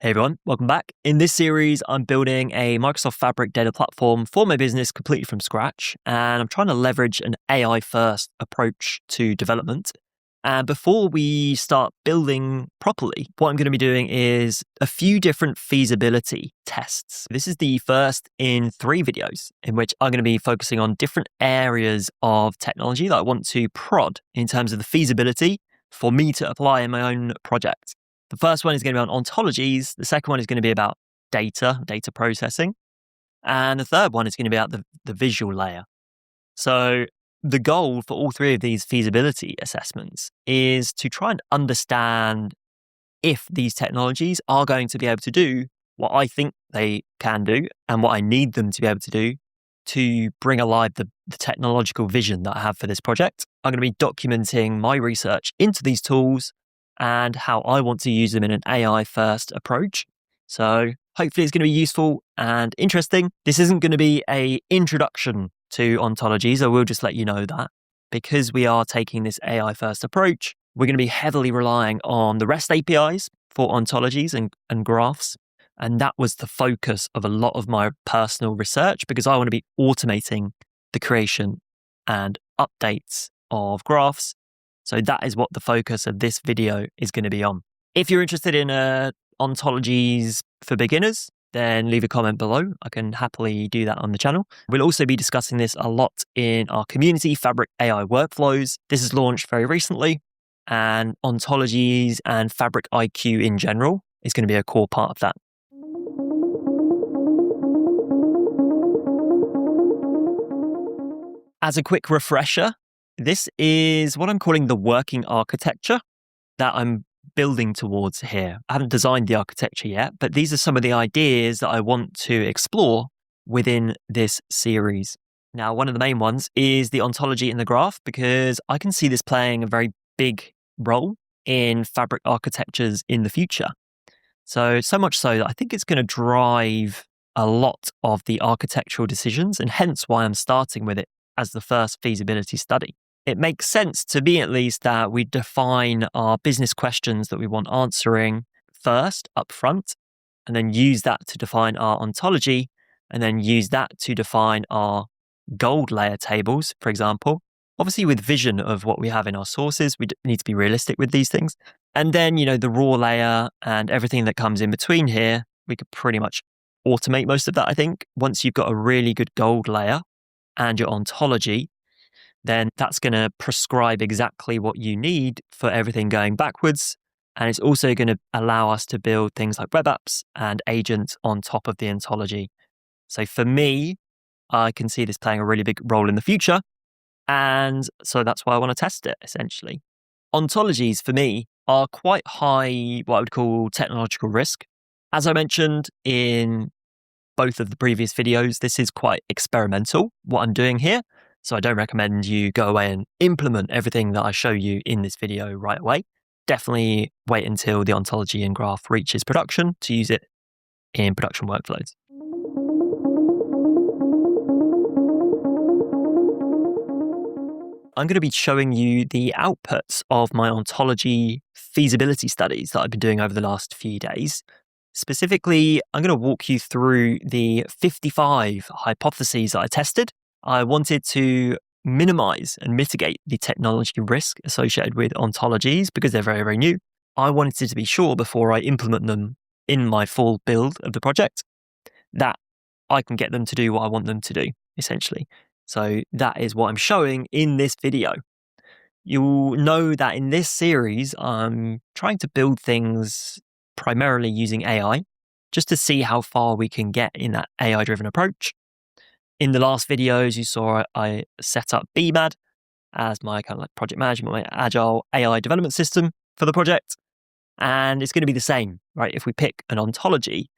Hey everyone, welcome back. In this series, I'm building a Microsoft Fabric data platform for my business completely from scratch, and I'm trying to leverage an AI-first approach to development. And before we start building properly, what I'm going to be doing is a few different feasibility tests. This is the first in 3 videos in which I'm going to be focusing on different areas of technology that I want to prod in terms of the feasibility for me to apply in my own project. The first one is going to be on ontologies. The second one is going to be about data processing. And the third one is going to be about the visual layer. So the goal for all 3 of these feasibility assessments is to try and understand if these technologies are going to be able to do what I think they can do and what I need them to be able to do to bring alive the technological vision that I have for this project. I'm going to be documenting my research into these tools and how I want to use them in an AI-first approach. So hopefully it's going to be useful and interesting. This isn't going to be an introduction to ontologies. I will just let you know that because we are taking this AI-first approach, we're going to be heavily relying on the REST APIs for ontologies and graphs. And that was the focus of a lot of my personal research because I want to be automating the creation and updates of graphs. So that is what the focus of this video is going to be on. If you're interested in ontologies for beginners, then leave a comment below. I can happily do that on the channel. We'll also be discussing this a lot in our community, Fabric AI Workflows. This is launched very recently, and ontologies and Fabric IQ in general is going to be a core part of that. As a quick refresher, this is what I'm calling the working architecture that I'm building towards here. I haven't designed the architecture yet, but these are some of the ideas that I want to explore within this series. Now, one of the main ones is the ontology in the graph, because I can see this playing a very big role in Fabric architectures in the future. So much so that I think it's going to drive a lot of the architectural decisions, and hence why I'm starting with it as the first feasibility study. It makes sense to me, at least, that we define our business questions that we want answering first up front, and then use that to define our ontology, and then use that to define our gold layer tables, for example. Obviously, with vision of what we have in our sources, we need to be realistic with these things. And then, the raw layer and everything that comes in between here, we could pretty much automate most of that, I think. Once you've got a really good gold layer and your ontology, then that's going to prescribe exactly what you need for everything going backwards. And it's also going to allow us to build things like web apps and agents on top of the ontology. So for me, I can see this playing a really big role in the future. And so that's why I want to test it, essentially. Ontologies, for me, are quite high, what I would call technological risk. As I mentioned in both of the previous videos, this is quite experimental, what I'm doing here. So I don't recommend you go away and implement everything that I show you in this video right away. Definitely wait until the ontology and graph reaches production to use it in production workflows. I'm going to be showing you the outputs of my ontology feasibility studies that I've been doing over the last few days. Specifically, I'm going to walk you through the 55 hypotheses that I tested. I wanted to minimize and mitigate the technology risk associated with ontologies because they're very, very new. I wanted to be sure before I implement them in my full build of the project that I can get them to do what I want them to do, essentially. So that is what I'm showing in this video. You'll know that in this series, I'm trying to build things primarily using AI, just to see how far we can get in that AI-driven approach. In the last videos, you saw I set up BMAD as my kind of like project management, my agile AI development system for the project. And it's going to be the same, right? If we pick an ontology,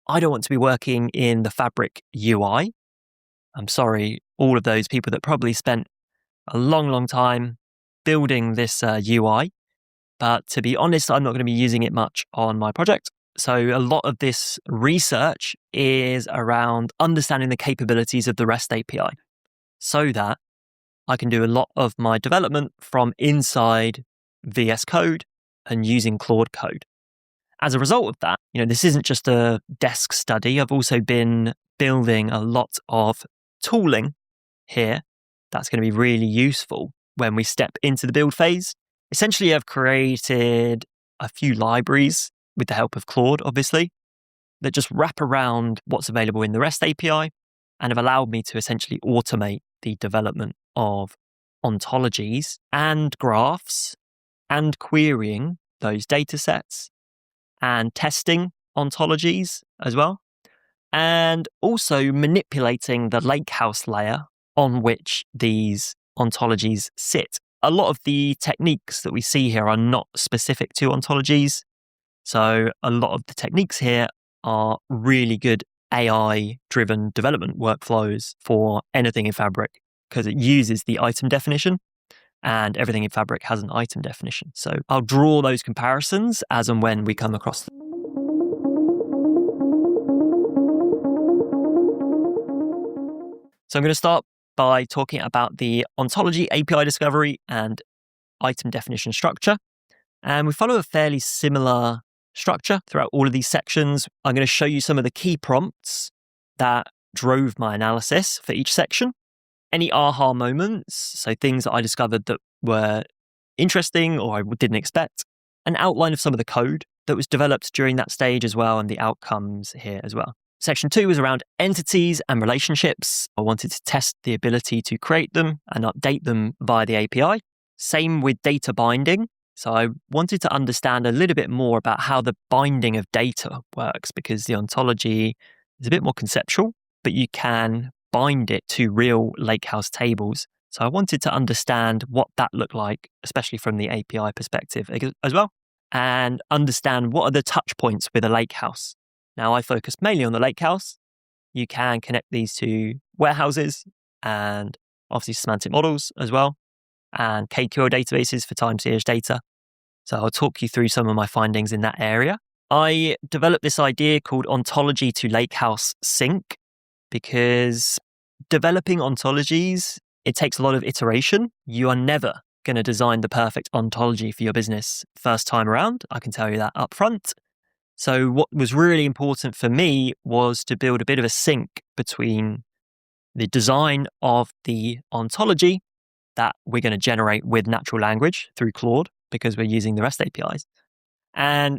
I don't want to be working in the Fabric UI. I'm sorry, all of those people that probably spent a long, long time building this UI. But to be honest, I'm not going to be using it much on my project. So a lot of this research is around understanding the capabilities of the REST API so that I can do a lot of my development from inside VS Code and using Claude Code. as a result of that, this isn't just a desk study. I've also been building a lot of tooling here that's going to be really useful when we step into the build phase. Essentially, I've created a few libraries with the help of Claude, obviously, that just wrap around what's available in the REST API and have allowed me to essentially automate the development of ontologies and graphs and querying those data sets and testing ontologies as well, and also manipulating the lakehouse layer on which these ontologies sit. A lot of the techniques that we see here are not specific to ontologies. So a lot of the techniques here are really good AI-driven development workflows for anything in Fabric, because it uses the item definition, and everything in Fabric has an item definition. So I'll draw those comparisons as and when we come across them. So I'm going to start by talking about the ontology API discovery and item definition structure. And we follow a fairly similar structure throughout all of these sections. I'm going to show you some of the key prompts that drove my analysis for each section. Any aha moments, so things that I discovered that were interesting or I didn't expect. An outline of some of the code that was developed during that stage as well, and the outcomes here as well. Section 2 was around entities and relationships. I wanted to test the ability to create them and update them via the API. Same with data binding. So I wanted to understand a little bit more about how the binding of data works, because the ontology is a bit more conceptual, but you can bind it to real lakehouse tables. So I wanted to understand what that looked like, especially from the API perspective as well, and understand what are the touch points with a lakehouse. Now, I focused mainly on the lakehouse. You can connect these to warehouses and obviously semantic models as well, and KQL databases for time series data. So I'll talk you through some of my findings in that area. I developed this idea called ontology to lakehouse sync, because developing ontologies, it takes a lot of iteration. You are never going to design the perfect ontology for your business first time around. I can tell you that up front. So what was really important for me was to build a bit of a sync between the design of the ontology that we're going to generate with natural language through Claude, because we're using the REST APIs, and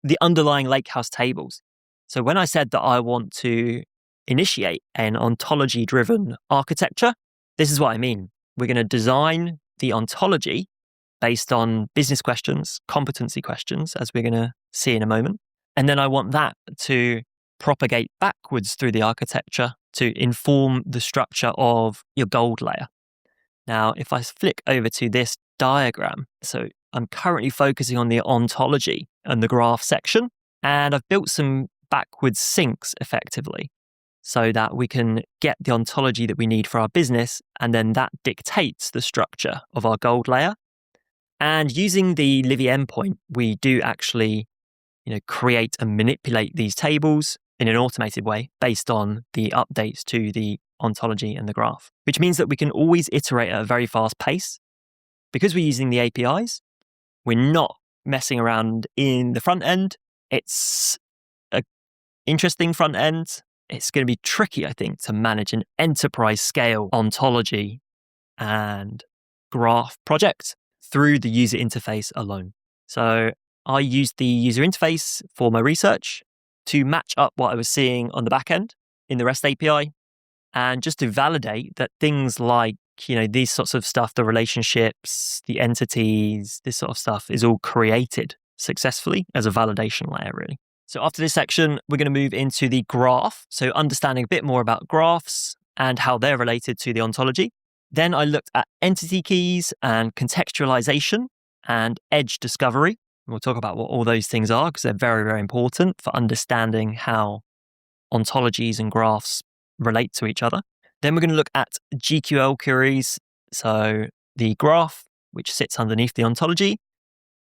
the underlying lakehouse tables. So when I said that I want to initiate an ontology-driven architecture, this is what I mean. We're going to design the ontology based on business questions, competency questions, as we're going to see in a moment. And then I want that to propagate backwards through the architecture to inform the structure of your gold layer. Now, if I flick over to this diagram, so I'm currently focusing on the ontology and the graph section, and I've built some backwards syncs effectively so that we can get the ontology that we need for our business, and then that dictates the structure of our gold layer. And using the Livy endpoint, we do actually create and manipulate these tables in an automated way based on the updates to the ontology and the graph, which means that we can always iterate at a very fast pace. Because we're using the APIs, we're not messing around in the front end. It's an interesting front end. It's going to be tricky, I think, to manage an enterprise scale ontology and graph project through the user interface alone. So I used the user interface for my research to match up what I was seeing on the back end in the REST API, and just to validate that things like, these sorts of stuff, the relationships, the entities, this sort of stuff is all created successfully as a validation layer, really. So after this section, we're going to move into the graph. So understanding a bit more about graphs and how they're related to the ontology. Then I looked at entity keys and contextualization and edge discovery. We'll talk about what all those things are, because they're very, very important for understanding how ontologies and graphs relate to each other. Then we're going to look at GQL queries. So the graph, which sits underneath the ontology,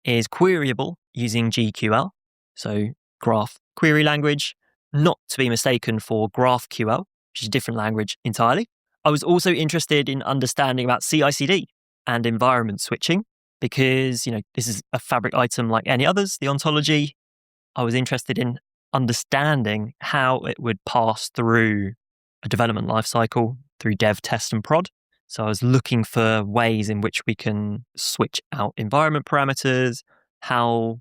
is queryable using GQL. So graph query language, not to be mistaken for GraphQL, which is a different language entirely. I was also interested in understanding about CI/CD and environment switching, because, this is a Fabric item like any others, the ontology. I was interested in understanding how it would pass through a development lifecycle through dev, test, and prod. So I was looking for ways in which we can switch out environment parameters, how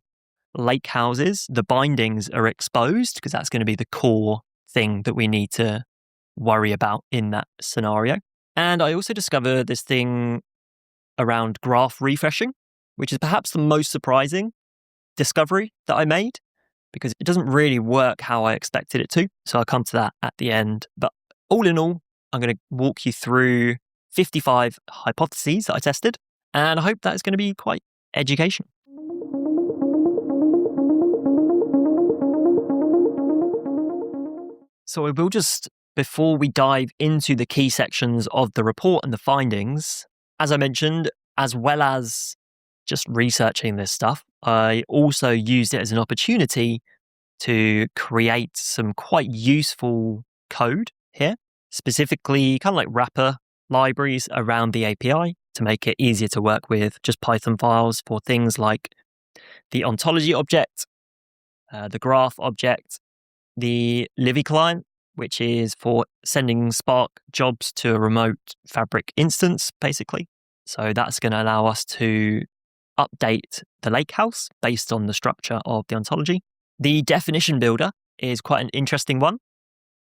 lake houses, the bindings are exposed, because that's going to be the core thing that we need to worry about in that scenario. And I also discovered this thing around graph refreshing, which is perhaps the most surprising discovery that I made, because it doesn't really work how I expected it to. So I'll come to that at the end. But all in all, I'm going to walk you through 55 hypotheses that I tested, and I hope that is going to be quite educational. So I will just, before we dive into the key sections of the report and the findings, as I mentioned, as well as just researching this stuff, I also used it as an opportunity to create some quite useful code here, specifically kind of like wrapper libraries around the API to make it easier to work with, just Python files for things like the Ontology object, the graph object, the Livy client, which is for sending Spark jobs to a remote Fabric instance, basically. So that's going to allow us to update the lakehouse based on the structure of the ontology. The definition builder is quite an interesting one,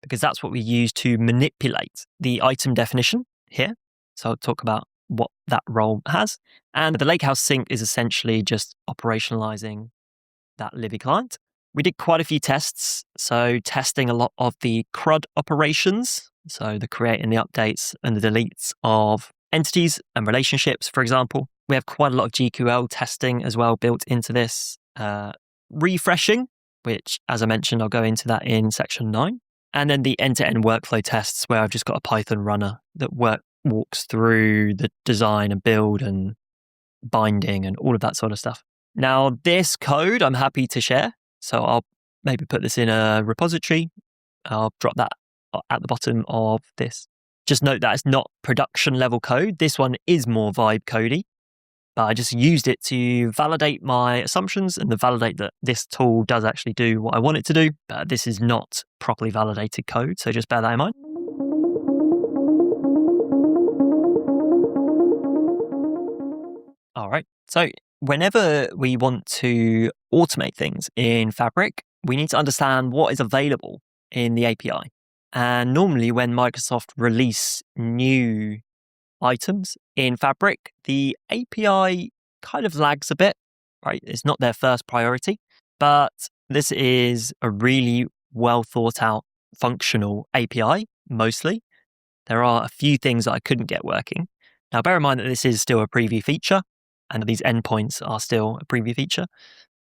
because that's what we use to manipulate the item definition here. So I'll talk about what that role has. And the lakehouse sync is essentially just operationalizing that Livy client. We did quite a few tests, so testing a lot of the CRUD operations, so the create and the updates and the deletes of entities and relationships, for example. We have quite a lot of GQL testing as well built into this. Refreshing, which, as I mentioned, I'll go into that in section 9. And then the end-to-end workflow tests, where I've just got a Python runner that walks through the design and build and binding and all of that sort of stuff. Now, this code I'm happy to share. So I'll maybe put this in a repository. I'll drop that at the bottom of this. Just note that it's not production level code. This one is more vibe codey, but I just used it to validate my assumptions and to validate that this tool does actually do what I want it to do. But this is not properly validated code, so just bear that in mind. All right. So whenever we want to automate things in Fabric, we need to understand what is available in the API. And normally when Microsoft release new items in Fabric, the API kind of lags a bit, right? It's not their first priority, but this is a really well thought out functional API, mostly. There are a few things that I couldn't get working. Now, bear in mind that this is still a preview feature, and these endpoints are still a preview feature.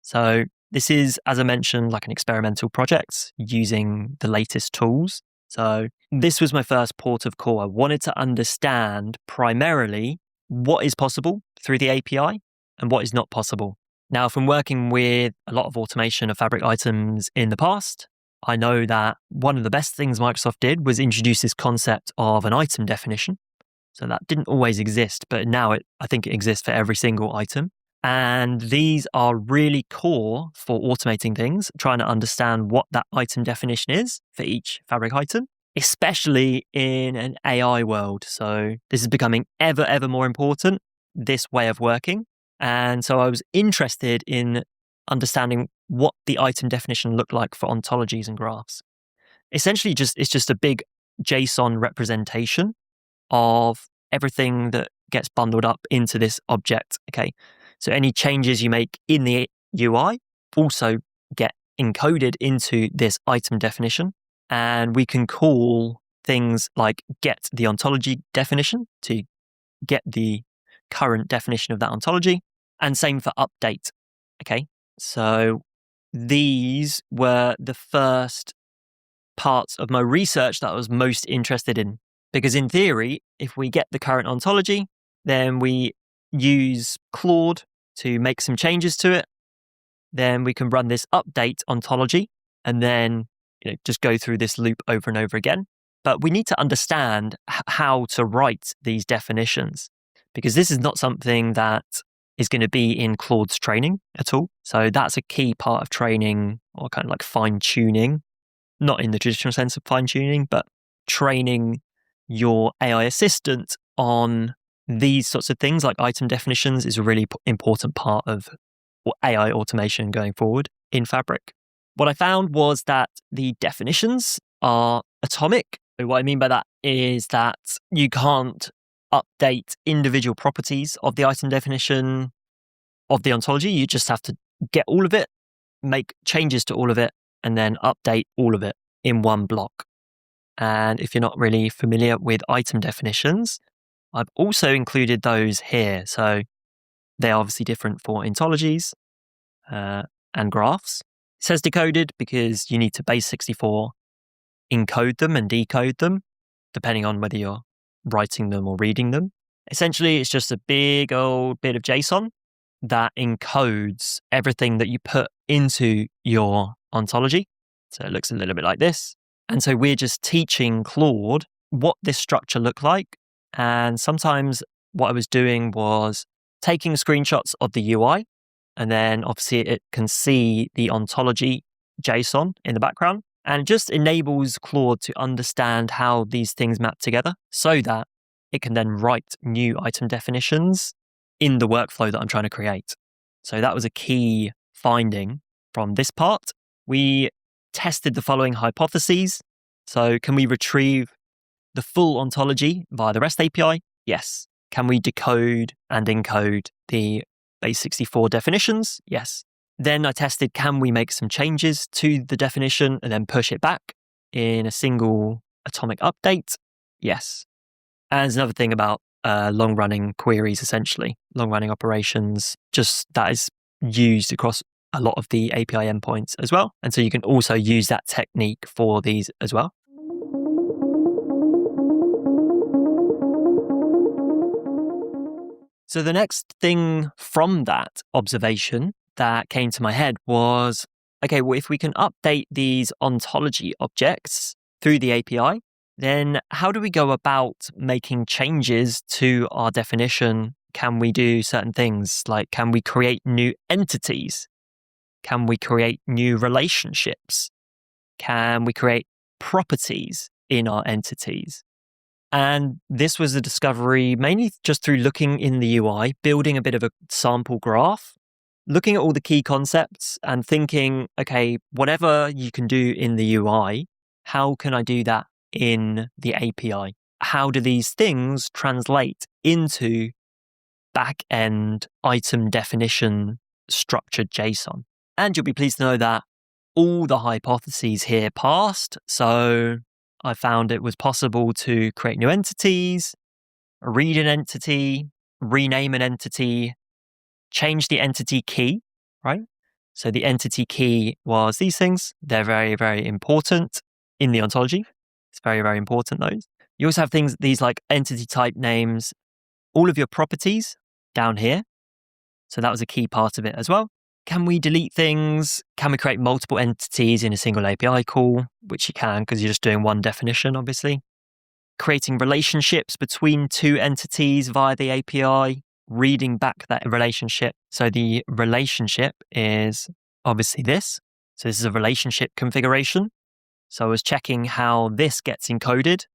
So this is, as I mentioned, like an experimental project using the latest tools. So this was my first port of call. I wanted to understand primarily what is possible through the API and what is not possible. Now, from working with a lot of automation of Fabric items in the past, I know that one of the best things Microsoft did was introduce this concept of an item definition. So that didn't always exist, but now I think it exists for every single item. And these are really core for automating things, trying to understand what that item definition is for each Fabric item, especially in an AI world. So this is becoming ever more important, this way of working. And so I was interested in understanding what the item definition looked like for ontologies and graphs. Essentially, it's just a big JSON representation of everything that gets bundled up into this object. Okay, so any changes you make in the UI also get encoded into this item definition, and we can call things like get the ontology definition to get the current definition of that ontology, and same for update. Okay, so these were the first parts of my research that I was most interested in. Because in theory, if we get the current ontology, then we use Claude to make some changes to it. Then we can run this update ontology and then just go through this loop over and over again. But we need to understand how to write these definitions, because this is not something that is going to be in Claude's training at all. So that's a key part of training, or kind of like fine tuning, not in the traditional sense of fine tuning, but training your AI assistant on these sorts of things like item definitions is a really important part of AI automation going forward in Fabric. What I found was that the definitions are atomic. What I mean by that is that you can't update individual properties of the item definition of the ontology. You just have to get all of it, make changes to all of it, and then update all of it in one block. And if you're not really familiar with item definitions, I've also included those here. So they're obviously different for ontologies and graphs. It says decoded because you need to base64 encode them and decode them, depending on whether you're writing them or reading them. Essentially, it's just a big old bit of JSON that encodes everything that you put into your ontology. So it looks a little bit like this. And so we're just teaching Claude what this structure looked like. And sometimes what I was doing was taking screenshots of the UI, and then obviously it can see the ontology JSON in the background. And it just enables Claude to understand how these things map together so that it can then write new item definitions in the workflow that I'm trying to create. So that was a key finding from this part. We tested the following hypotheses. So can we retrieve the full ontology via the REST API? Yes. Can we decode and encode the base64 definitions? Yes. Then I tested, can we make some changes to the definition and then push it back in a single atomic update? Yes. And there's another thing about long-running queries, essentially, long-running operations, just that is used across a lot of the API endpoints as well. And so you can also use that technique for these as well. So the next thing from that observation that came to my head was, okay, well, if we can update these ontology objects through the API, then how do we go about making changes to our definition? Can we do certain things? Like, can we create new entities? Can we create new relationships? Can we create properties in our entities? And this was a discovery mainly just through looking in the UI, building a bit of a sample graph, looking at all the key concepts and thinking, okay, whatever you can do in the UI, how can I do that in the API? How do these things translate into back-end item definition structured JSON? And you'll be pleased to know that all the hypotheses here passed. So I found it was possible to create new entities, read an entity, rename an entity, change the entity key, right? So the entity key was these things. They're very, very important in the ontology. It's very, very important, those. You also have things, these like entity type names, all of your properties down here. So that was a key part of it as well. Can we delete things? Can we create multiple entities in a single API call? Which you can, because you're just doing one definition, obviously. Creating relationships between two entities via the API, reading back that relationship. So the relationship is obviously this. So this is a relationship configuration. So I was checking how this gets encoded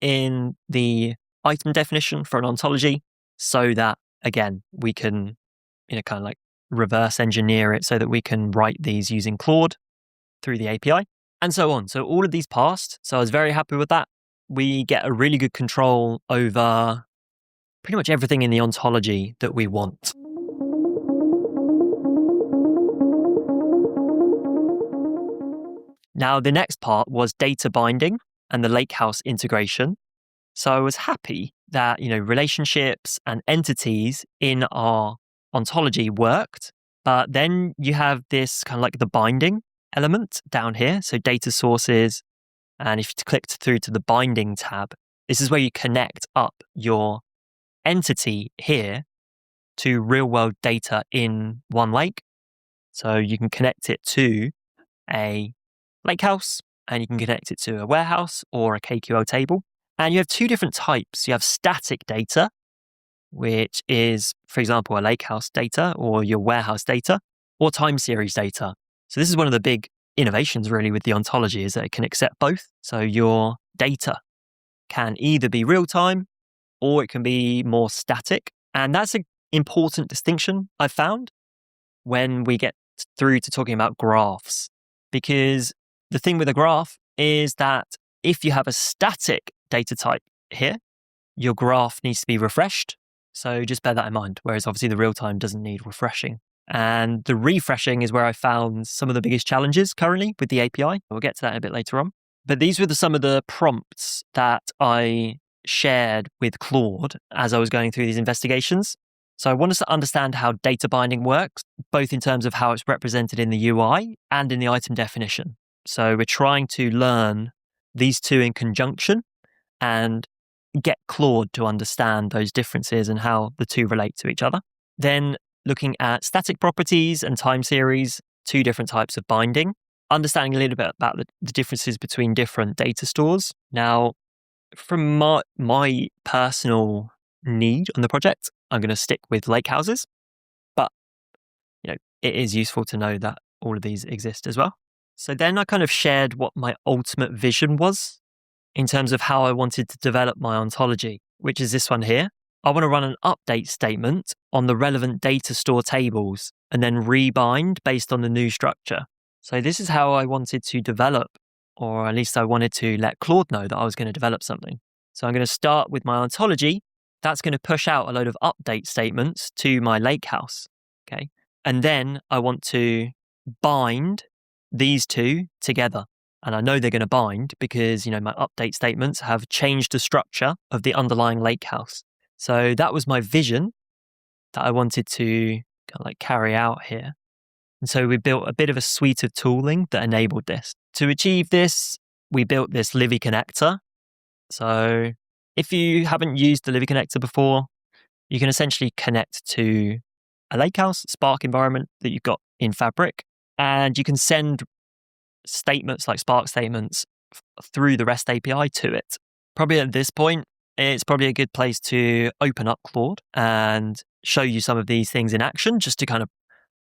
in the item definition for an ontology so that, again, we can, kind of like reverse engineer it so that we can write these using Claude through the API and so on. So all of these passed. So I was very happy with that. We get a really good control over pretty much everything in the ontology that we want. Now, the next part was data binding and the Lakehouse integration. So I was happy that, relationships and entities in our ontology worked, but then you have this kind of like the binding element down here. So data sources. And if you clicked through to the binding tab, this is where you connect up your entity here to real world data in OneLake. So you can connect it to a lakehouse and you can connect it to a warehouse or a KQL table. And you have two different types. You have static data, which is, for example, a lakehouse data or your warehouse data or time series data. So this is one of the big innovations really with the ontology, is that it can accept both. So your data can either be real time or it can be more static. And that's an important distinction I've found when we get through to talking about graphs. Because the thing with a graph is that if you have a static data type here, your graph needs to be refreshed. So just bear that in mind. Whereas obviously the real time doesn't need refreshing. And the refreshing is where I found some of the biggest challenges currently with the API. We'll get to that a bit later on. But these were some of the prompts that I shared with Claude as I was going through these investigations. So I want us to understand how data binding works, both in terms of how it's represented in the UI and in the item definition. So we're trying to learn these two in conjunction and get Claude to understand those differences and how the two relate to each other. Then looking at static properties and time series, two different types of binding, understanding a little bit about the differences between different data stores. Now, from my personal need on the project, I'm going to stick with lakehouses, but it is useful to know that all of these exist as well. So then I kind of shared what my ultimate vision was in terms of how I wanted to develop my ontology, which is this one here. I want to run an update statement on the relevant data store tables and then rebind based on the new structure. So this is how I wanted to develop, or at least I wanted to let Claude know that I was going to develop something. So I'm going to start with my ontology. That's going to push out a load of update statements to my lakehouse. Okay. And then I want to bind these two together. And I know they're going to bind because, my update statements have changed the structure of the underlying lakehouse. So that was my vision that I wanted to carry out here. And so we built a bit of a suite of tooling that enabled this. To achieve this, we built this Livy connector. So if you haven't used the Livy connector before, you can essentially connect to a lakehouse Spark environment that you've got in Fabric, and you can send statements like Spark statements through the REST API to it. Probably at this point, it's probably a good place to open up Claude and show you some of these things in action just to kind of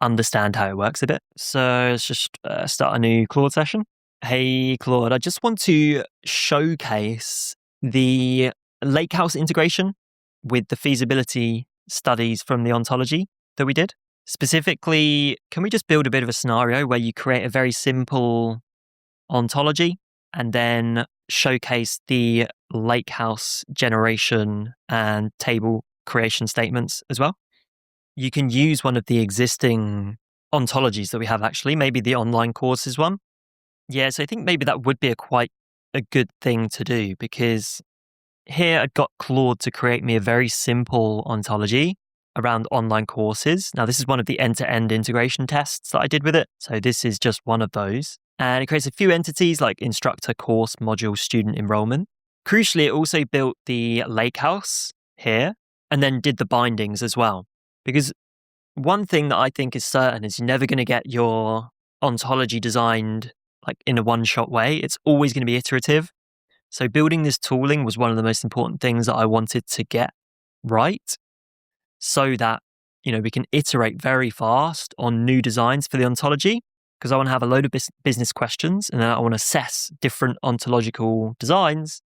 understand how it works a bit. So let's just start a new Claude session. Hey, Claude, I just want to showcase the lakehouse integration with the feasibility studies from the ontology that we did. Specifically, can we just build a bit of a scenario where you create a very simple ontology and then showcase the lakehouse generation and table creation statements as well? You can use one of the existing ontologies that we have, actually, maybe the online courses one. Yeah, so I think maybe that would be quite a good thing to do, because here I've got Claude to create me a very simple ontology around online courses. Now, this is one of the end-to-end integration tests that I did with it. So this is just one of those. And it creates a few entities like instructor, course, module, student, enrollment. Crucially, it also built the lakehouse here and then did the bindings as well. Because one thing that I think is certain is you're never going to get your ontology designed in a one-shot way. It's always going to be iterative. So building this tooling was one of the most important things that I wanted to get right, so that we can iterate very fast on new designs for the ontology, because I want to have a load of business questions and then I want to assess different ontological designs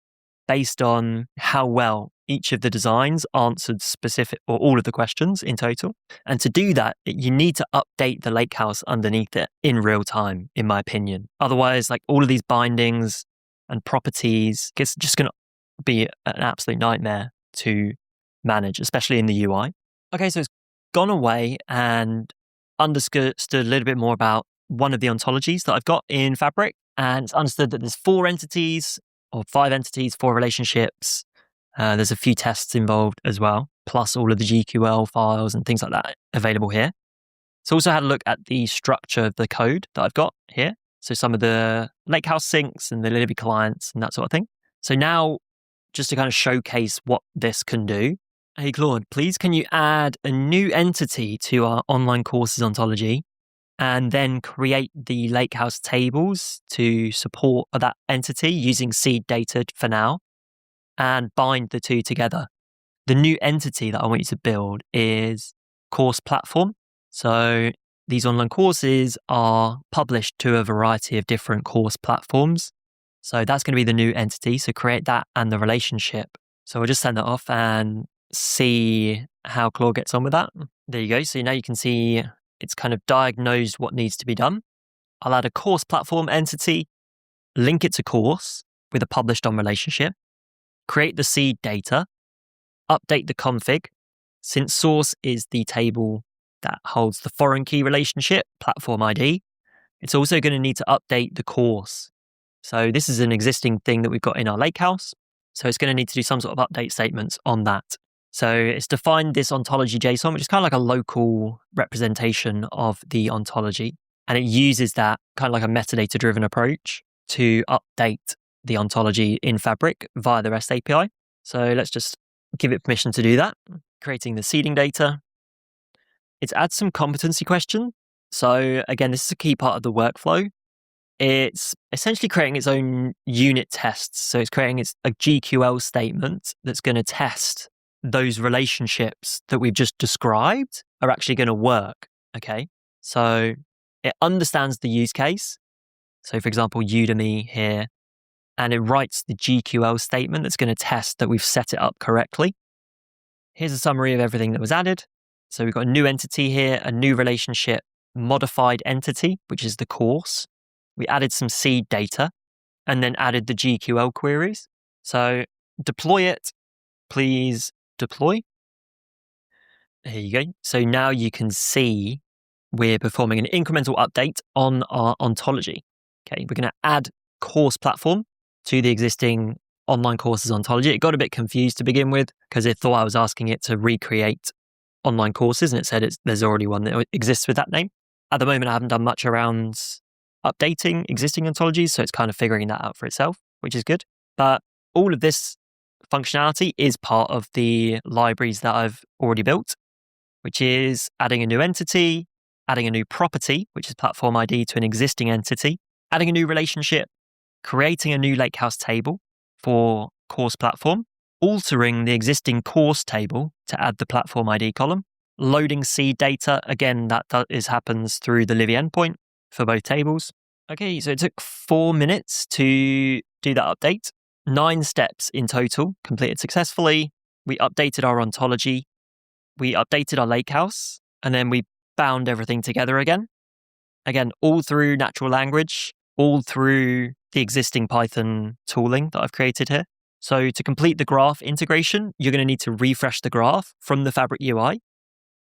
based on how well each of the designs answered specific or all of the questions in total. And to do that, you need to update the lakehouse underneath it in real time, in my opinion. Otherwise, all of these bindings and properties, it's just going to be an absolute nightmare to manage, especially in the UI. Okay, so it's gone away and understood a little bit more about one of the ontologies that I've got in Fabric, and it's understood that there's 4 entities or 5 entities, 4 relationships. There's a few tests involved as well, plus all of the GQL files and things like that available here. So also had a look at the structure of the code that I've got here. So some of the lakehouse syncs and the Livy clients and that sort of thing. So now, just to kind of showcase what this can do, hey Claude, please can you add a new entity to our online courses ontology and then create the lakehouse tables to support that entity using seed data for now and bind the two together. The new entity that I want you to build is course platform. So these online courses are published to a variety of different course platforms. So that's going to be the new entity. So create that and the relationship. So we'll just send that off and see how Claude gets on with that. There you go. So now you can see it's kind of diagnosed what needs to be done. I'll add a course platform entity, link it to course with a published on relationship, create the seed data, update the config. Since source is the table that holds the foreign key relationship, platform ID, it's also going to need to update the course. So this is an existing thing that we've got in our lakehouse. So it's going to need to do some sort of update statements on that. So it's defined this ontology JSON, which is kind of like a local representation of the ontology. And it uses that kind of like a metadata driven approach to update the ontology in Fabric via the REST API. So let's just give it permission to do that. Creating the seeding data. It's add some competency question. So again, this is a key part of the workflow. It's essentially creating its own unit tests. So it's creating a GQL statement that's going to test those relationships that we've just described are actually going to work. Okay. So it understands the use case. So for example, Udemy here, and it writes the GQL statement that's going to test that we've set it up correctly. Here's a summary of everything that was added. So we've got a new entity here, a new relationship, modified entity, which is the course. We added some seed data and then added the GQL queries. So deploy it, please deploy. There you go. So now you can see we're performing an incremental update on our ontology. Okay, we're going to add course platform to the existing online courses ontology. It got a bit confused to begin with because it thought I was asking it to recreate online courses, and it said there's already one that exists with that name. At the moment, I haven't done much around updating existing ontologies, so it's kind of figuring that out for itself, which is good. But all of this functionality is part of the libraries that I've already built, which is adding a new entity, adding a new property, which is platform ID, to an existing entity, adding a new relationship, creating a new lakehouse table for course platform, altering the existing course table to add the platform ID column, loading seed data. Again, that happens through the Livy endpoint for both tables. Okay, so it took 4 minutes to do that update. 9 steps in total, completed successfully. We updated our ontology. We updated our lakehouse, and then we bound everything together again. Again, all through natural language, all through the existing Python tooling that I've created here. So to complete the graph integration, you're going to need to refresh the graph from the Fabric UI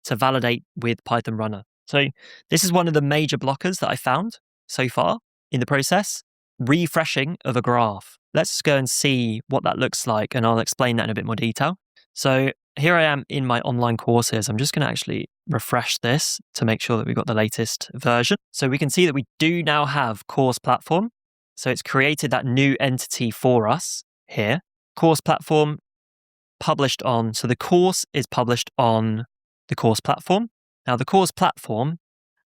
to validate with Python Runner. So this is one of the major blockers that I found so far in the process, refreshing of a graph. Let's go and see what that looks like, and I'll explain that in a bit more detail. So here I am in my online courses. I'm just going to actually refresh this to make sure that we've got the latest version. So we can see that we do now have course platform. So it's created that new entity for us here. Course platform published on. So the course is published on the course platform. Now the course platform,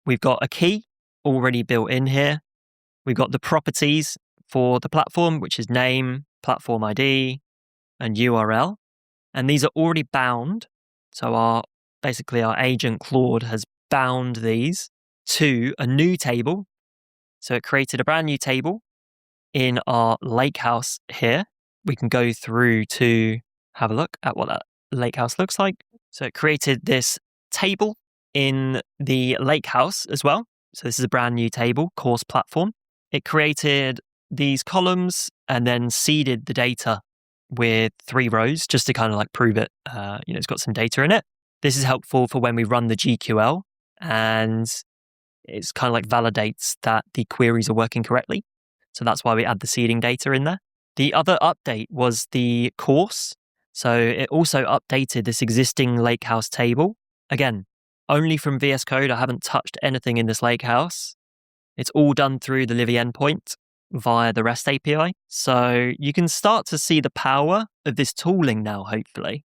we've got a key already built in here. We've got the properties for the platform, which is name, platform ID, and URL. And these are already bound. So basically our agent Claude has bound these to a new table. So it created a brand new table in our lakehouse here. We can go through to have a look at what that lakehouse looks like. So it created this table in the lakehouse as well. So this is a brand new table, course platform. It created these columns and then seeded the data with 3 rows just to kind of like prove it. It's got some data in it. This is helpful for when we run the GQL, and it's kind of like validates that the queries are working correctly. So that's why we add the seeding data in there. The other update was the course. So it also updated this existing lakehouse table. Again, only from VS Code. I haven't touched anything in this lakehouse. It's all done through the Livy endpoint via the REST API. So you can start to see the power of this tooling now, hopefully.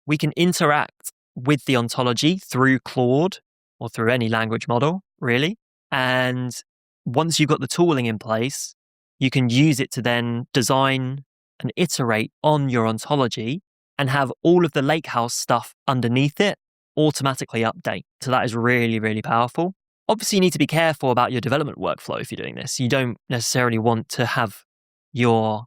We can interact with the ontology through Claude or through any language model, really. And once you've got the tooling in place, you can use it to then design and iterate on your ontology and have all of the lakehouse stuff underneath it automatically update. So that is really, really powerful. Obviously, you need to be careful about your development workflow if you're doing this. You don't necessarily want to have your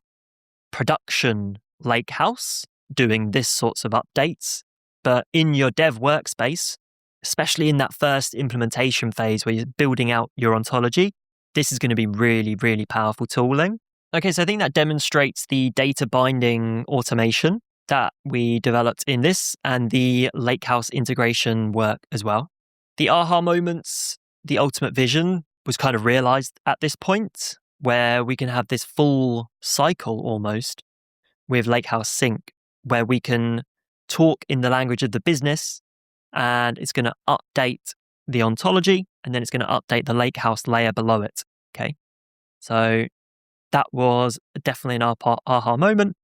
production lakehouse doing this sorts of updates. But in your dev workspace, especially in that first implementation phase where you're building out your ontology, this is going to be really, really powerful tooling. Okay, so I think that demonstrates the data binding automation that we developed in this and the lakehouse integration work as well. The aha moments, the ultimate vision was kind of realized at this point where we can have this full cycle almost with Lakehouse Sync, where we can talk in the language of the business and it's going to update the ontology and then it's going to update the Lakehouse layer below it. Okay, so that was definitely an aha moment.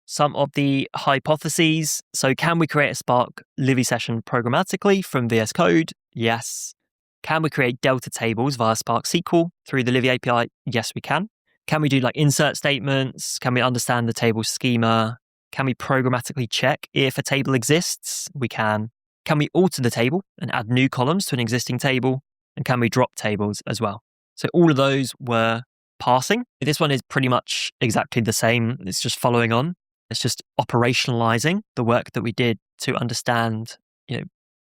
Some of the hypotheses. So can we create a Spark Livy session programmatically from VS Code? Yes. Can we create Delta tables via Spark SQL through the Livy API? Yes, we can. Can we do like insert statements? Can we understand the table schema? Can we programmatically check if a table exists? We can. Can we alter the table and add new columns to an existing table? And can we drop tables as well? So all of those were passing. This one is pretty much exactly the same. It's just following on. It's just operationalizing the work that we did to understand,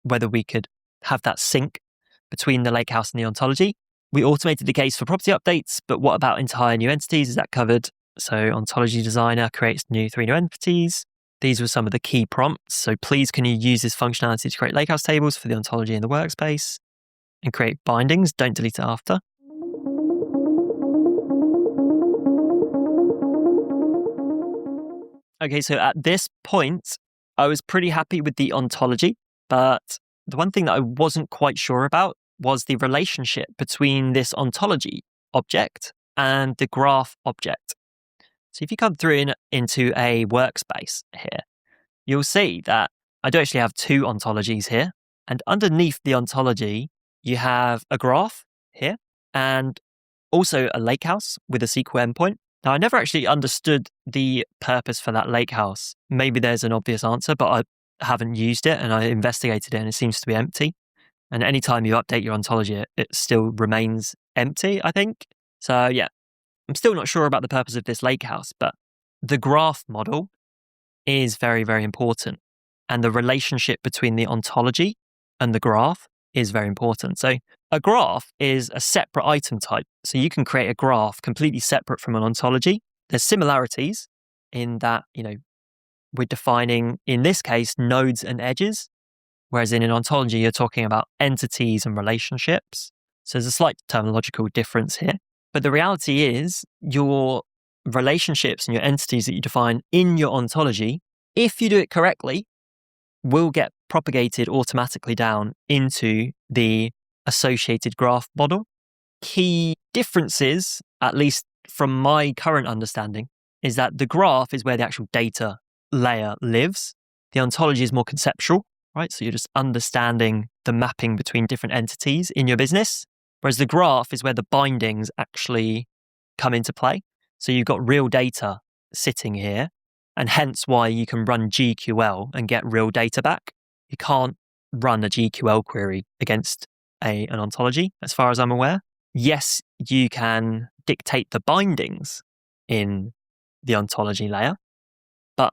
whether we could have that sync between the lakehouse and the ontology. We automated the case for property updates, but what about entire new entities? Is that covered? So Ontology Designer creates 3 new entities. These were some of the key prompts. So please, can you use this functionality to create lakehouse tables for the ontology in the workspace and create bindings? Don't delete it after. Okay, so at this point, I was pretty happy with the ontology, but the one thing that I wasn't quite sure about was the relationship between this ontology object and the graph object. So if you come through into a workspace here, you'll see that I do actually have 2 ontologies here. And underneath the ontology, you have a graph here and also a lakehouse with a SQL endpoint. Now, I never actually understood the purpose for that lakehouse. Maybe there's an obvious answer, but I haven't used it and I investigated it and it seems to be empty. And anytime you update your ontology, it still remains empty, I think. So yeah, I'm still not sure about the purpose of this lakehouse, but the graph model is very, very important. And the relationship between the ontology and the graph is very important. So a graph is a separate item type. So you can create a graph completely separate from an ontology. There's similarities in that, we're defining, in this case, nodes and edges, whereas in an ontology, you're talking about entities and relationships. So there's a slight terminological difference here. But the reality is your relationships and your entities that you define in your ontology, if you do it correctly, will get propagated automatically down into the associated graph model. Key differences, at least from my current understanding, is that the graph is where the actual data layer lives. The ontology is more conceptual, right? So you're just understanding the mapping between different entities in your business, whereas the graph is where the bindings actually come into play. So you've got real data sitting here, and hence why you can run GQL and get real data back. You can't run a GQL query against an ontology, as far as I'm aware. Yes, you can dictate the bindings in the ontology layer, but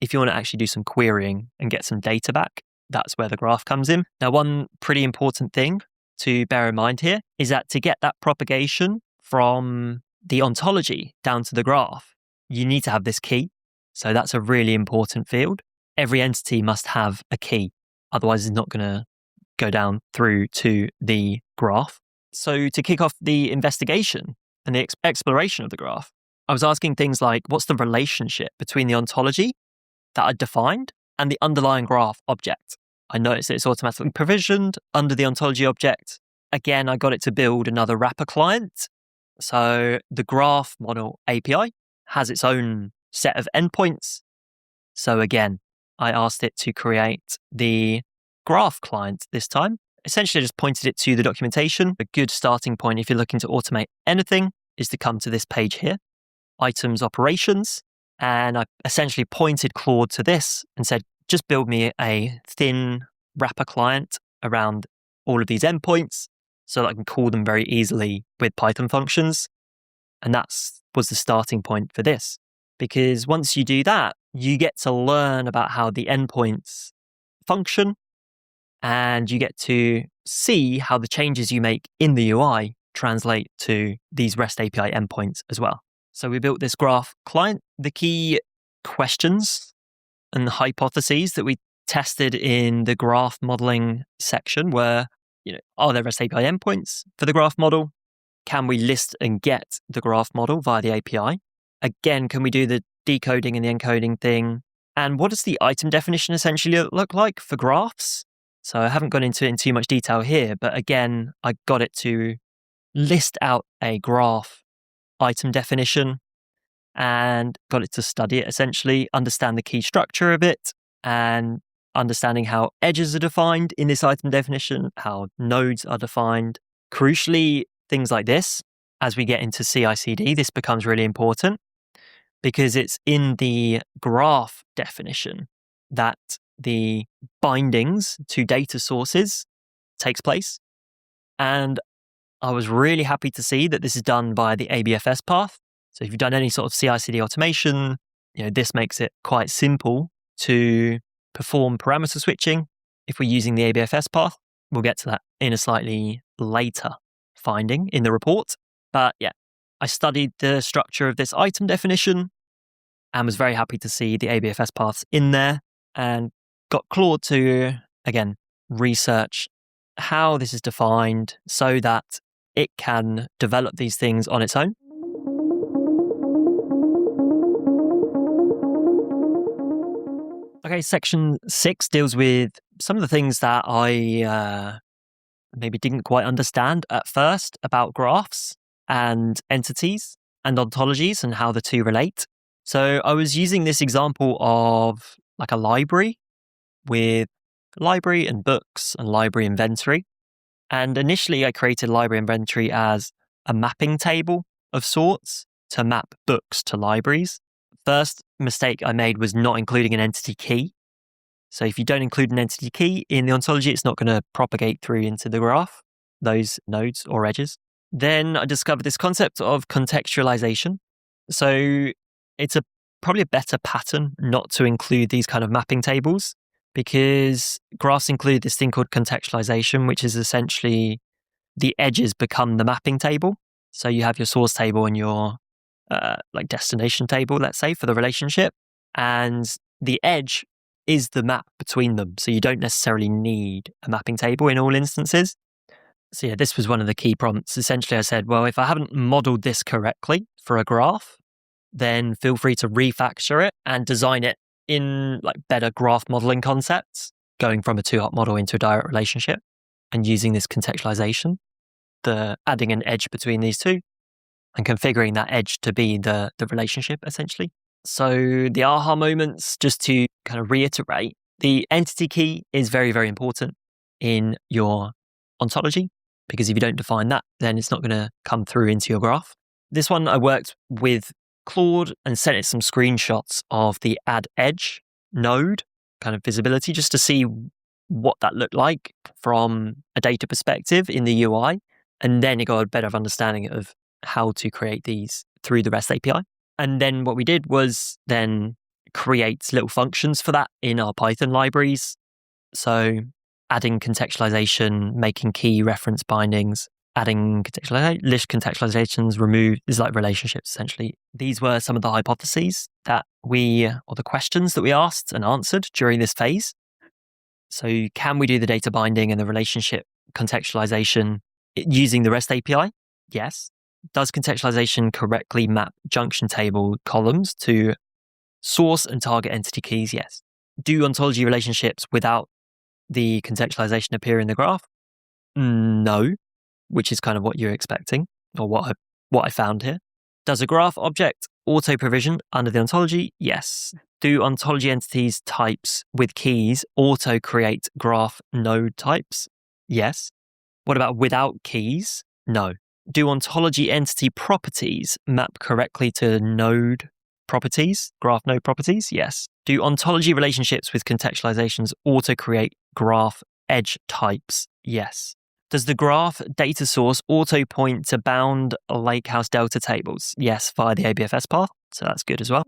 if you want to actually do some querying and get some data back, that's where the graph comes in. Now, one pretty important thing to bear in mind here is that to get that propagation from the ontology down to the graph, you need to have this key. So that's a really important field. Every entity must have a key. Otherwise, it's not going to go down through to the graph. So to kick off the investigation and the exploration of the graph, I was asking things like, what's the relationship between the ontology that I defined and the underlying graph object? I noticed that it's automatically provisioned under the ontology object. Again, I got it to build another wrapper client. So the graph model API has its own set of endpoints. So again, I asked it to create the graph client this time. Essentially, I just pointed it to the documentation. A good starting point if you're looking to automate anything is to come to this page here, items operations. And I essentially pointed Claude to this and said, just build me a thin wrapper client around all of these endpoints so that I can call them very easily with Python functions. And that was the starting point for this. Because once you do that, you get to learn about how the endpoints function, and you get to see how the changes you make in the UI translate to these REST API endpoints as well. So we built this graph client. The key questions and hypotheses that we tested in the graph modeling section were, are there REST API endpoints for the graph model? Can we list and get the graph model via the API? Again, can we do the decoding and the encoding thing? And what does the item definition essentially look like for graphs? So I haven't gone into it in too much detail here, but again, I got it to list out a graph item definition and got it to study it essentially, understand the key structure of it, and understanding how edges are defined in this item definition, how nodes are defined. Crucially, things like this, as we get into CI/CD, this becomes really important because it's in the graph definition that the bindings to data sources takes place. And I was really happy to see that this is done by the ABFS path. So if you've done any sort of CI/CD automation, this makes it quite simple to perform parameter switching if we're using the ABFS path. We'll get to that in a slightly later finding in the report. But yeah, I studied the structure of this item definition and was very happy to see the ABFS paths in there, and got Claude to, again, research how this is defined so that it can develop these things on its own. Okay, section 6 deals with some of the things that I maybe didn't quite understand at first about graphs and entities and ontologies and how the two relate. So I was using this example of like a library with library and books and library inventory. And initially I created library inventory as a mapping table of sorts to map books to libraries. First mistake I made was not including an entity key. So if you don't include an entity key in the ontology, it's not going to propagate through into the graph, those nodes or edges. Then I discovered this concept of contextualization. So it's probably a better pattern not to include these kind of mapping tables, because graphs include this thing called contextualization, which is essentially the edges become the mapping table. So you have your source table and your like destination table, let's say, for the relationship. And the edge is the map between them. So you don't necessarily need a mapping table in all instances. So yeah, this was one of the key prompts. Essentially, I said, well, if I haven't modeled this correctly for a graph, then feel free to refactor it and design it in like better graph modeling concepts, going from a two-hop model into a direct relationship and using this contextualization, adding an edge between these two and configuring that edge to be the relationship essentially. So the aha moments, just to kind of reiterate, the entity key is very, very important in your ontology, because if you don't define that, then it's not going to come through into your graph. This one I worked with Claude and sent it some screenshots of the add edge node kind of visibility, just to see what that looked like from a data perspective in the UI. And then it got a better understanding of how to create these through the REST API. And then what we did was then create little functions for that in our Python libraries. So adding contextualization, making key reference bindings, adding list contextualizations, remove is like relationships essentially. These were some of the hypotheses that or the questions that we asked and answered during this phase. So can we do the data binding and the relationship contextualization using the REST API? Yes. Does contextualization correctly map junction table columns to source and target entity keys? Yes. Do ontology relationships without the contextualization appear in the graph? No, which is kind of what you're expecting, or what I found here. Does a graph object auto-provision under the ontology? Yes. Do ontology entities types with keys auto-create graph node types? Yes. What about without keys? No. Do ontology entity properties map correctly to node properties, graph node properties? Yes. Do ontology relationships with contextualizations auto-create graph edge types? Yes. Does the graph data source auto-point to bound lakehouse delta tables? Yes, via the ABFS path. So that's good as well.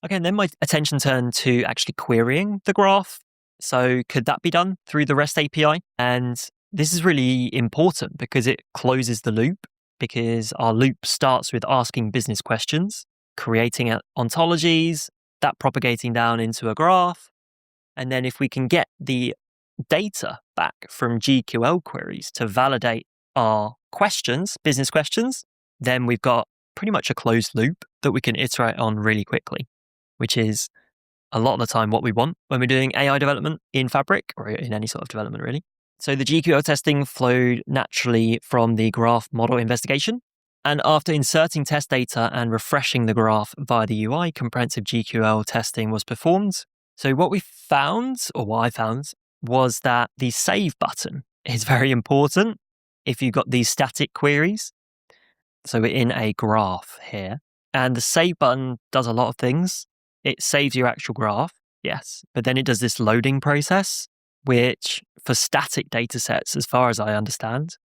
Okay, and then my attention turned to actually querying the graph. So could that be done through the REST API? And this is really important because it closes the loop, because our loop starts with asking business questions, creating ontologies, that propagating down into a graph. And then if we can get the data back from GQL queries to validate our questions, business questions, then we've got pretty much a closed loop that we can iterate on really quickly, which is a lot of the time what we want when we're doing AI development in Fabric or in any sort of development, really. So the GQL testing flowed naturally from the graph model investigation. And after inserting test data and refreshing the graph via the UI, comprehensive GQL testing was performed. So what we found, or what I found, was that the save button is very important if you've got these static queries. So we're in a graph here, and the save button does a lot of things. It saves your actual graph, yes, but then it does this loading process, which for static data sets, as far as I understand,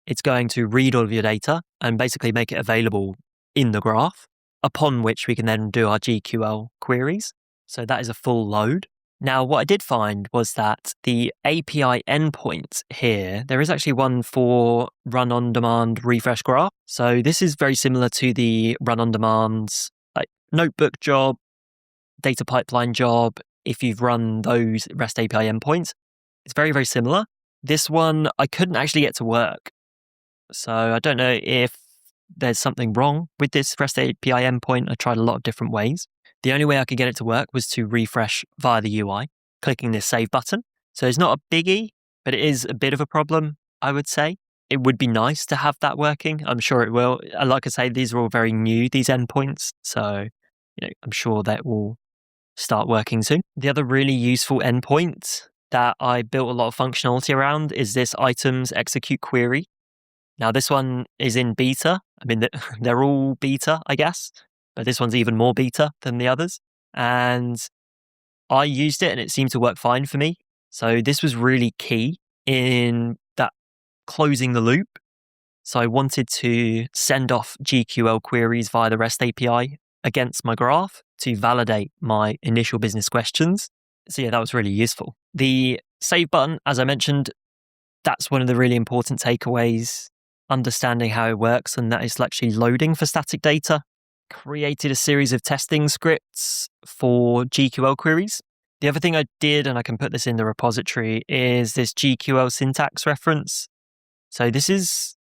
it's going to read all of your data and basically make it available in the graph, upon which we can then do our GQL queries. So that is a full load. Now, what I did find was that the API endpoint here, there is actually one for run on demand refresh graph. So this is very similar to the run on demand like notebook job, data pipeline job. If you've run those REST API endpoints, it's very, very similar. This one, I couldn't actually get to work. So I don't know if there's something wrong with this REST API endpoint. I tried a lot of different ways. The only way I could get it to work was to refresh via the UI, clicking this save button. So it's not a biggie, but it is a bit of a problem, I would say. It would be nice to have that working. I'm sure it will. Like I say, these are all very new, these endpoints. So, I'm sure that will start working soon. The other really useful endpoint that I built a lot of functionality around is this items execute query. Now, this one is in beta. I mean, they're all beta, I guess, but this one's even more beta than the others. And I used it and it seemed to work fine for me. So this was really key in that closing the loop. So I wanted to send off GQL queries via the REST API against my graph to validate my initial business questions. So yeah, that was really useful. The save button, as I mentioned, that's one of the really important takeaways, understanding how it works, and that is actually loading for static data. Created a series of testing scripts for GQL queries. The other thing I did, and I can put this in the repository, is this GQL syntax reference. So this is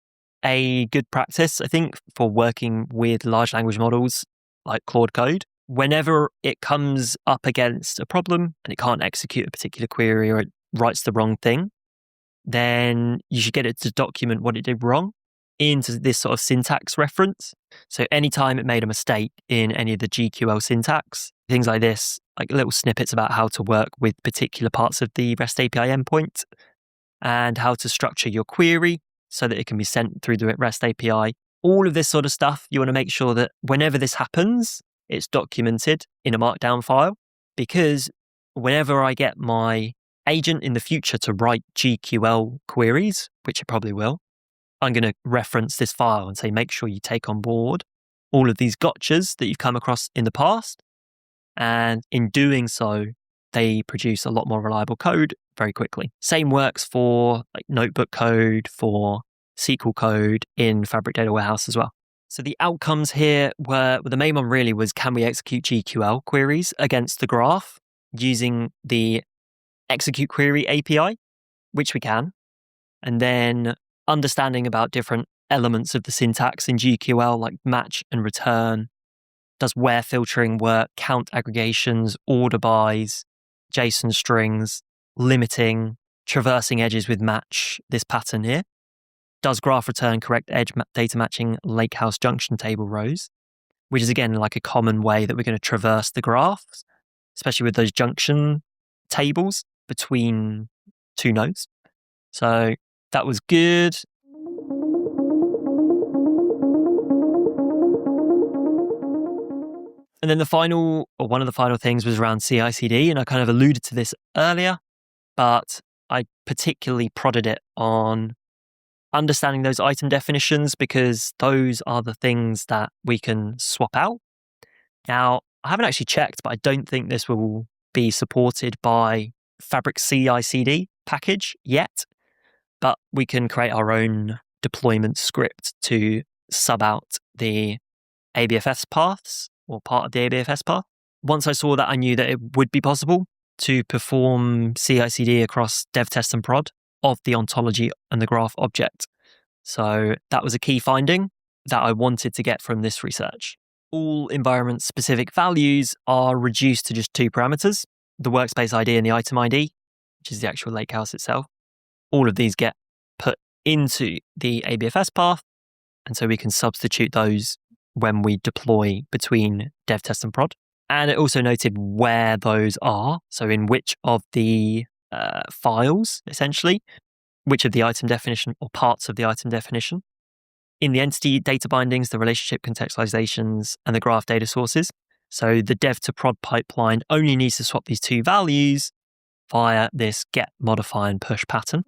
a good practice, I think, for working with large language models like Claude Code. Whenever it comes up against a problem and it can't execute a particular query or it writes the wrong thing, then you should get it to document what it did wrong into this sort of syntax reference. So anytime it made a mistake in any of the GQL syntax, things like this, like little snippets about how to work with particular parts of the REST API endpoint and how to structure your query so that it can be sent through the REST API. All of this sort of stuff, you want to make sure that whenever this happens, it's documented in a markdown file, because whenever I get my agent in the future to write GQL queries, which it probably will, I'm going to reference this file and say, make sure you take on board all of these gotchas that you've come across in the past. And in doing so, they produce a lot more reliable code very quickly. Same works for like notebook code, for SQL code in Fabric Data Warehouse as well. So the outcomes here were, the main one really was, can we execute GQL queries against the graph using the execute query API, which we can, and then understanding about different elements of the syntax in GQL, like match and return. Does where filtering work, count aggregations, order bys, JSON strings, limiting, traversing edges with match, this pattern here. Does graph return correct edge data matching lakehouse junction table rows, which is again like a common way that we're going to traverse the graphs, especially with those junction tables between two nodes. So that was good. And then one of the final things was around CI/CD, and I kind of alluded to this earlier, but I particularly prodded it on understanding those item definitions because those are the things that we can swap out. Now, I haven't actually checked, but I don't think this will be supported by Fabric CI/CD package yet, but we can create our own deployment script to sub out the ABFS paths or part of the ABFS path. Once I saw that, I knew that it would be possible to perform CI/CD across dev, test, and prod of the ontology and the graph object. So that was a key finding that I wanted to get from this research. All environment-specific values are reduced to just two parameters, the workspace ID and the item ID, which is the actual lakehouse itself. All of these get put into the ABFS path, and so we can substitute those when we deploy between dev, test, and prod. And it also noted where those are, so in which of the files, essentially, which of the item definition or parts of the item definition. In the entity data bindings, the relationship contextualizations, and the graph data sources. So the dev to prod pipeline only needs to swap these two values via this get, modify, and push pattern.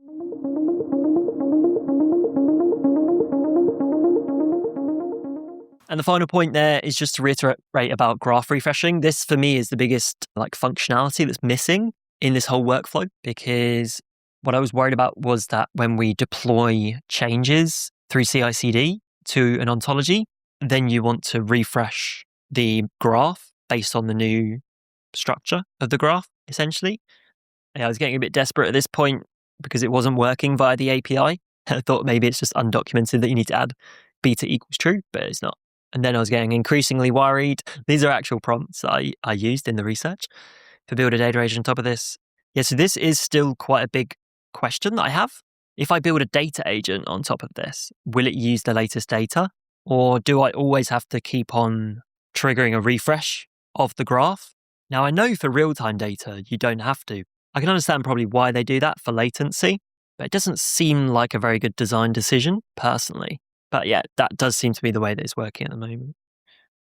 And the final point there is just to reiterate about graph refreshing. This, for me, is the biggest functionality that's missing in this whole workflow, because what I was worried about was that when we deploy changes through CI/CD to an ontology, then you want to refresh the graph based on the new structure of the graph, essentially. I was getting a bit desperate at this point because it wasn't working via the API. I thought maybe it's just undocumented that you need to add beta equals true, but it's not. And then I was getting increasingly worried. These are actual prompts that I used in the research to build a data agent on top of this. Yeah, so this is still quite a big question that I have. If I build a data agent on top of this, will it use the latest data? Or do I always have to keep on triggering a refresh of the graph? Now, I know for real-time data, you don't have to. I can understand probably why they do that for latency, but it doesn't seem like a very good design decision, personally. But yeah, that does seem to be the way that it's working at the moment.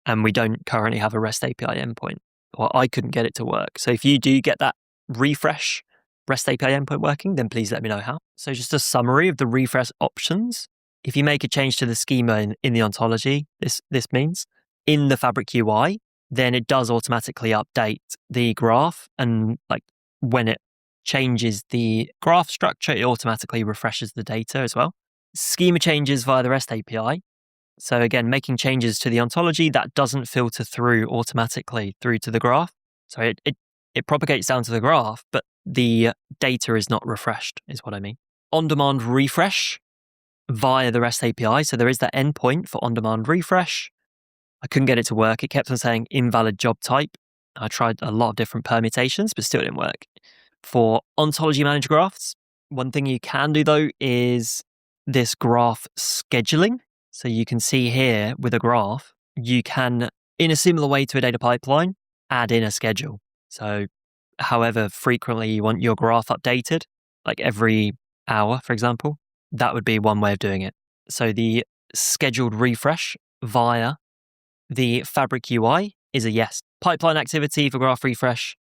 And we don't currently have a REST API endpoint, or I couldn't get it to work. So if you do get that refresh REST API endpoint working, then please let me know how. So just a summary of the refresh options. If you make a change to the schema in the ontology, this means, in the Fabric UI, then it does automatically update the graph. And when it changes the graph structure, it automatically refreshes the data as well. Schema changes via the REST API. So again, making changes to the ontology, that doesn't filter through automatically through to the graph. So it propagates down to the graph, but the data is not refreshed, is what I mean. On-demand refresh via the REST API. So there is that endpoint for on-demand refresh. I couldn't get it to work. It kept on saying invalid job type. I tried a lot of different permutations, but still didn't work. For ontology manager graphs, one thing you can do though is this graph scheduling. So you can see here with a graph, you can, in a similar way to a data pipeline, add in a schedule. So however frequently you want your graph updated, like every hour, for example, that would be one way of doing it. So the scheduled refresh via the Fabric UI is a yes. Pipeline activity for graph refresh.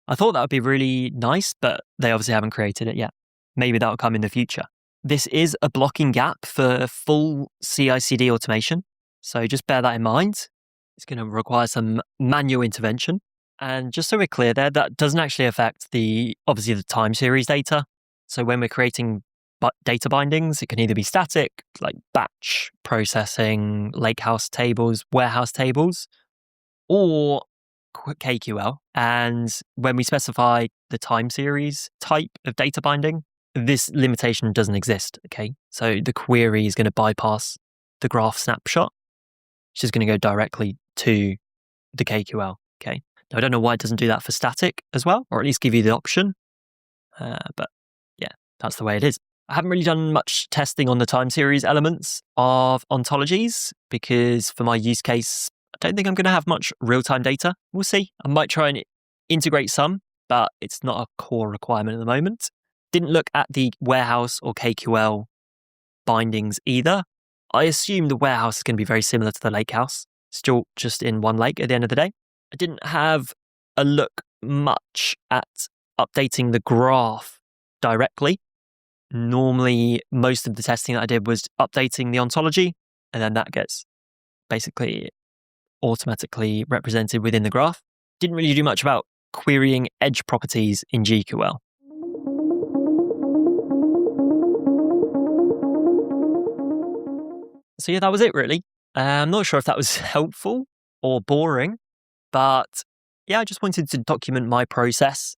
I thought that would be really nice, but they obviously haven't created it yet. Maybe that'll come in the future. This is a blocking gap for full CI/CD automation. So just bear that in mind. It's going to require some manual intervention. And just so we're clear there, that doesn't actually affect obviously the time series data. So when we're creating data bindings, it can either be static, like batch processing, lakehouse tables, warehouse tables, or KQL. And when we specify the time series type of data binding, this limitation doesn't exist, okay? So the query is going to bypass the graph snapshot, which is going to go directly to the KQL, okay? Now, I don't know why it doesn't do that for static as well, or at least give you the option. But yeah, that's the way it is. I haven't really done much testing on the time series elements of ontologies because for my use case, I don't think I'm going to have much real-time data. We'll see. I might try and integrate some, but it's not a core requirement at the moment. Didn't look at the warehouse or KQL bindings either. I assume the warehouse is going to be very similar to the lakehouse, still just in one lake at the end of the day. I didn't have a look much at updating the graph directly. Normally, most of the testing that I did was updating the ontology, and then that gets basically automatically represented within the graph. Didn't really do much about querying edge properties in GQL. So yeah, that was it really. I'm not sure if that was helpful or boring, but yeah, I just wanted to document my process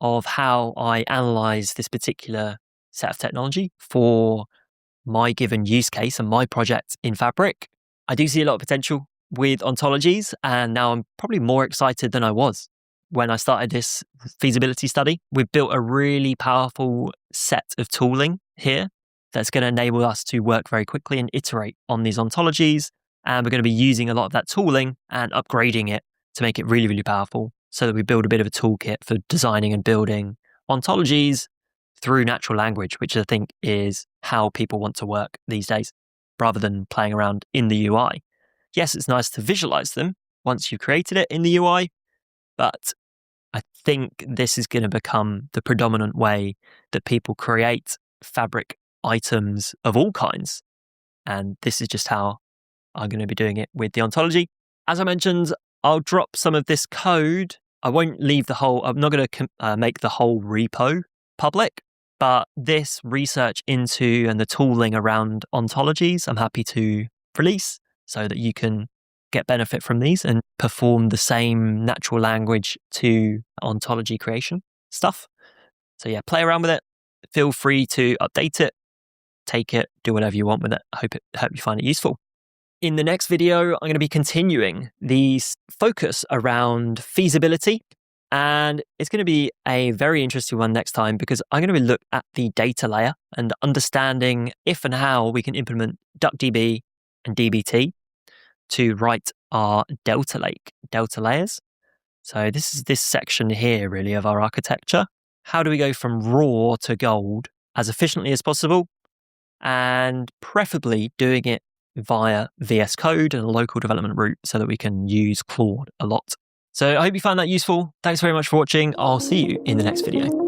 of how I analyze this particular set of technology for my given use case and my project in Fabric. I do see a lot of potential with ontologies, and now I'm probably more excited than I was when I started this feasibility study. We've built a really powerful set of tooling here that's going to enable us to work very quickly and iterate on these ontologies. And we're going to be using a lot of that tooling and upgrading it to make it really, really powerful so that we build a bit of a toolkit for designing and building ontologies through natural language, which I think is how people want to work these days, rather than playing around in the UI. Yes, it's nice to visualize them once you've created it in the UI, but I think this is going to become the predominant way that people create Fabric items of all kinds. And this is just how I'm going to be doing it with the ontology. As I mentioned, I'll drop some of this code. I won't leave the whole, I'm not going to make the whole repo public, but this research into and the tooling around ontologies, I'm happy to release so that you can get benefit from these and perform the same natural language to ontology creation stuff. So yeah, play around with it. Feel free to update it, take it, do whatever you want with it. I hope you find it useful. In the next video, I'm going to be continuing the focus around feasibility. And it's going to be a very interesting one next time because I'm going to look at the data layer and understanding if and how we can implement DuckDB and DBT to write our Delta Lake delta layers. So this is this section here really of our architecture. How do we go from raw to gold as efficiently as possible, and preferably doing it via VS Code and a local development route so that we can use Claude a lot. So I hope you found that useful. Thanks very much for watching. I'll see you in the next video.